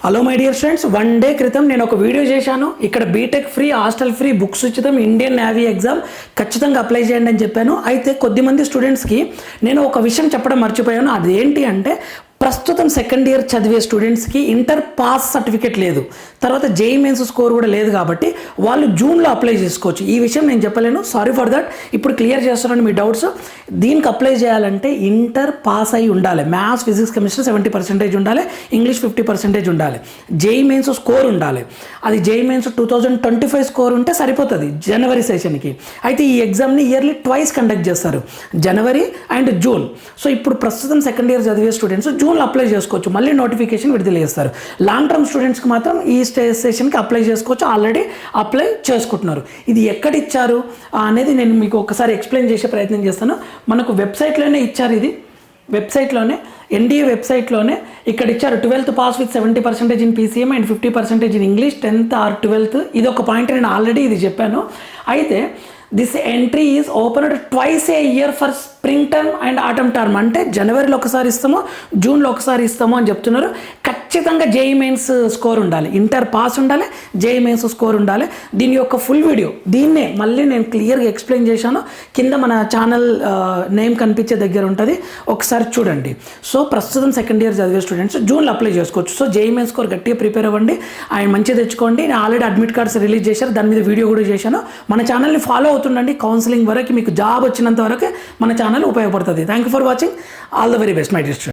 Hello my dear friends, 1 day క్రితం నేను ఒక వీడియో చేశాను. ఇక్కడ BTech free, hostel free, books ఉచితం, ఇండియన్ నేవీ ఎగ్జామ్ ఖచ్చితంగా అప్లై చేయండి అని చెప్పాను. అయితే కొద్దిమంది స్టూడెంట్స్కి నేను ఒక విషయం చెప్పడం మర్చిపోయాను. అదేంటి అంటే ప్రస్తుతం సెకండ్ ఇయర్ చదివే స్టూడెంట్స్కి ఇంటర్ పాస్ సర్టిఫికేట్ లేదు, తర్వాత జేఈ మెయిన్స్ స్కోర్ కూడా లేదు, కాబట్టి వాళ్ళు జూన్లో అప్లై చేసుకోవచ్చు. ఈ విషయం నేను చెప్పలేను, సారీ ఫర్ దట్. ఇప్పుడు క్లియర్ చేస్తున్నాను మీ డౌట్స్. దీనికి అప్లై చేయాలంటే ఇంటర్ పాస్ అయి ఉండాలి. మ్యాథ్స్, ఫిజిక్స్, కెమిస్ట్రీ 70% ఉండాలి, ఇంగ్లీష్ 50% ఉండాలి, జేఈ మెయిన్స్ స్కోర్ ఉండాలి. అది జేఈ మెయిన్స్ 2025 స్కోర్ ఉంటే సరిపోతుంది జనవరి సెషన్కి. అయితే ఈ ఎగ్జామ్ని ఇయర్లీ ట్వైస్ కండక్ట్ చేస్తారు, జనవరి అండ్ జూన్. సో ఇప్పుడు ప్రస్తుతం సెకండ్ ఇయర్ చదివే స్టూడెంట్స్ జూన్లో అప్లై చేసుకోవచ్చు, మళ్ళీ నోటిఫికేషన్ విడుదల చేస్తారు. లాంగ్ టర్మ్ స్టూడెంట్స్కి మాత్రం ఈ సెషన్కి అప్లై చేసుకోవచ్చు, ఆల్రెడీ అప్లై చేసుకుంటున్నారు. ఇది ఎక్కడ ఇచ్చారు అనేది నేను మీకు ఒకసారి ఎక్స్ప్లెయిన్ చేసే ప్రయత్నం చేస్తాను. మనకు వెబ్సైట్లోనే ఇచ్చారు, ఇది వెబ్సైట్లోనే, ఎన్డీఏ వెబ్సైట్లోనే ఇక్కడ ఇచ్చారు. 12th pass with 70% in PCM and 50% in English, 10th or 12th. ఇది ఒక పాయింట్, నేను ఆల్రెడీ ఇది చెప్పాను. అయితే this entry is opened twice a year for spring term and autumn term. అంటే జనవరిలో ఒకసారి ఇస్తామో, జూన్లో ఒకసారి ఇస్తామో అని చెప్తున్నారు. ఖచ్చితంగా జేఈ మెయిన్స్ స్కోర్ ఉండాలి, ఇంటర్ పాస్ ఉండాలి, జేఈ మెయిన్స్ స్కోర్ ఉండాలి. దీని యొక్క ఫుల్ వీడియో దీన్నే మళ్ళీ నేను క్లియర్గా ఎక్స్ప్లెయిన్ చేశాను. కింద మన ఛానల్ నేమ్ కనిపించే దగ్గర ఉంటుంది, ఒకసారి చూడండి. సో ప్రస్తుతం సెకండ్ ఇయర్ చదివే స్టూడెంట్స్ జూన్లో అప్లై చేసుకోవచ్చు. సో జేఈ మెయిన్స్ స్కోర్ గట్టిగా ప్రిపేర్ అవ్వండి, ఆయన మంచిగా తెచ్చుకోండి. నేను ఆల్రెడీ అడ్మిట్ కార్డ్స్ రిలీజ్ చేశారు, దాని మీద వీడియో కూడా చేశాను. మన ఛానల్ని ఫాలో అవుతుండండి, కౌన్సిలింగ్ వరకు మీకు జాబ్ వచ్చినంత వరకు మన ఛానల్ ఉపయోగపడుతుంది. Thank you for watching. All the very best my dear students.